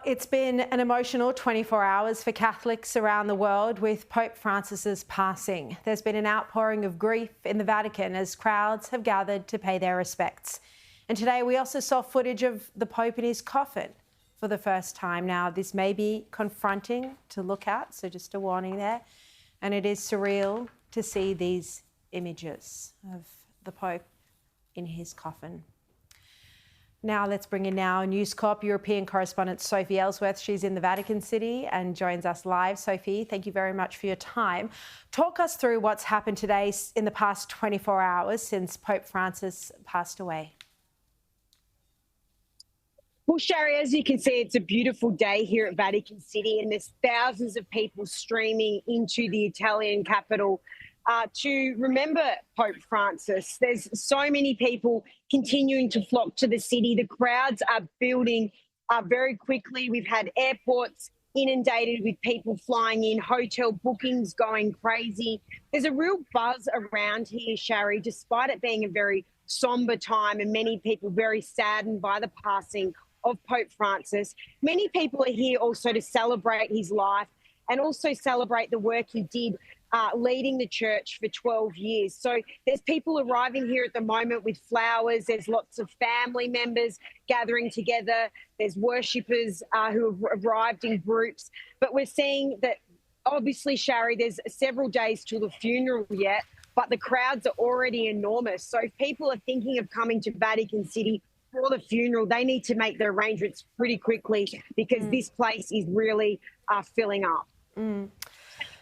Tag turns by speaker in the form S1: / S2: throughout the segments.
S1: It's been an emotional 24 hours for Catholics around the world with Pope Francis's passing. There's been an outpouring of grief in the Vatican as crowds have gathered to pay their respects. And today we also saw footage of the Pope in his coffin for the first time. Now, this may be confronting to look at, so just a warning there. And it is surreal to see these images of the Pope in his coffin. Now let's bring in News Corp European correspondent Sophie Elsworth. She's in the Vatican City and joins us live. Sophie, thank you very much for your time. Talk us through what's happened today in the past 24 hours since Pope Francis passed away.
S2: Well, Sherry, as you can see, it's a beautiful day here at Vatican City, and there's thousands of people streaming into the Italian capital to remember Pope Francis. There's so many people continuing to flock to the city. The crowds are building very quickly. We've had airports inundated with people flying in, hotel bookings going crazy. There's a real buzz around here, Sherry, despite it being a very sombre time and many people very saddened by the passing of Pope Francis. Many people are here also to celebrate his life and also celebrate the work he did leading the church for 12 years. So there's people arriving here at the moment with flowers. There's lots of family members gathering together. There's worshippers who have arrived in groups. But we're seeing that, obviously, Shari, there's several days till the funeral yet, but the crowds are already enormous. So if people are thinking of coming to Vatican City for the funeral, they need to make their arrangements pretty quickly because this place is really filling up.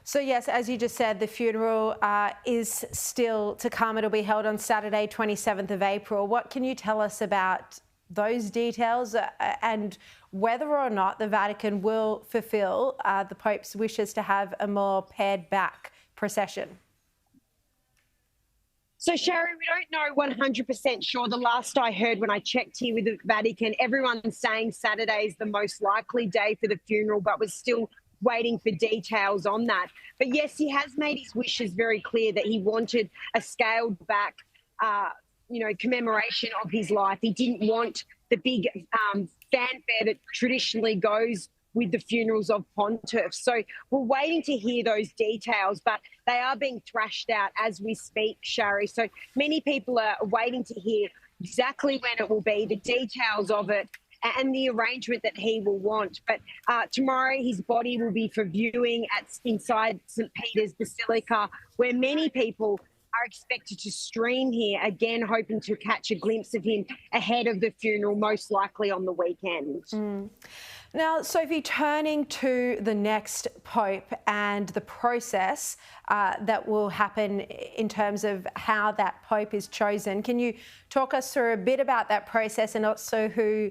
S1: So yes, as you just said, the funeral is still to come. It'll be held on Saturday, 27th of April. What can you tell us about those details and whether or not the Vatican will fulfil the Pope's wishes to have a more pared back procession?
S2: So, Sherry, we don't know 100% sure. The last I heard when I checked here with the Vatican, everyone's saying Saturday is the most likely day for the funeral, but we're still waiting for details on that. But yes, he has made his wishes very clear that he wanted a scaled back, commemoration of his life. He didn't want the big fanfare that traditionally goes with the funerals of pontiffs. So we're waiting to hear those details, but they are being thrashed out as we speak, Shari. So many people are waiting to hear exactly when it will be, the details of it, and the arrangement that he will want. But tomorrow his body will be for viewing inside St. Peter's Basilica, where many people are expected to stream here, again hoping to catch a glimpse of him ahead of the funeral, most likely on the weekend.
S1: Now, Sophie, turning to the next Pope and the process that will happen in terms of how that Pope is chosen, can you talk us through a bit about that process and also who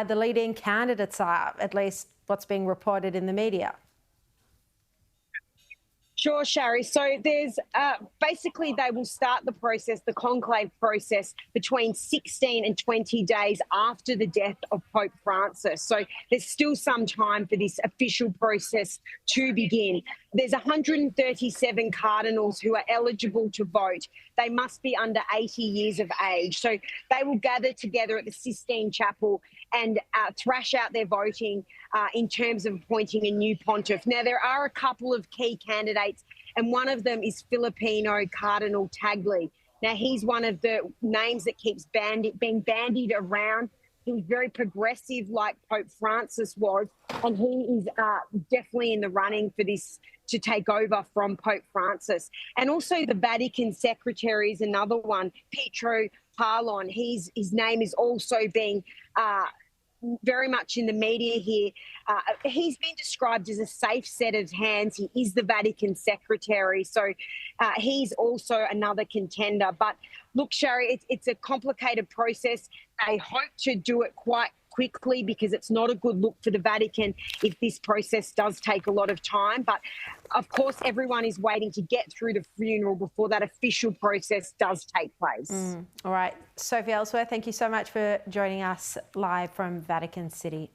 S1: the leading candidates are, at least what's being reported in the media?
S2: Sure, Shari. So there's basically they will start the process, the conclave process, between 16 and 20 days after the death of Pope Francis. So there's still some time for this official process to begin. There's 137 cardinals who are eligible to vote. They must be under 80 years of age. So they will gather together at the Sistine Chapel and thrash out their voting in terms of appointing a new pontiff. Now, there are a couple of key candidates, and one of them is Filipino Cardinal Tagle. Now, he's one of the names that keeps being bandied around. He was very progressive like Pope Francis was, and he is definitely in the running for this to take over from Pope Francis. And also the Vatican secretary is another one, Pietro Parlon. His name is also being very much in the media here. He's been described as a safe set of hands. He is the Vatican secretary, so he's also another contender. But look, Sherry, it's a complicated process. They hope to do it quite quickly because it's not a good look for the Vatican if this process does take a lot of time. But of course, everyone is waiting to get through the funeral before that official process does take place.
S1: All right. Sophie Elsworth, thank you so much for joining us live from Vatican City.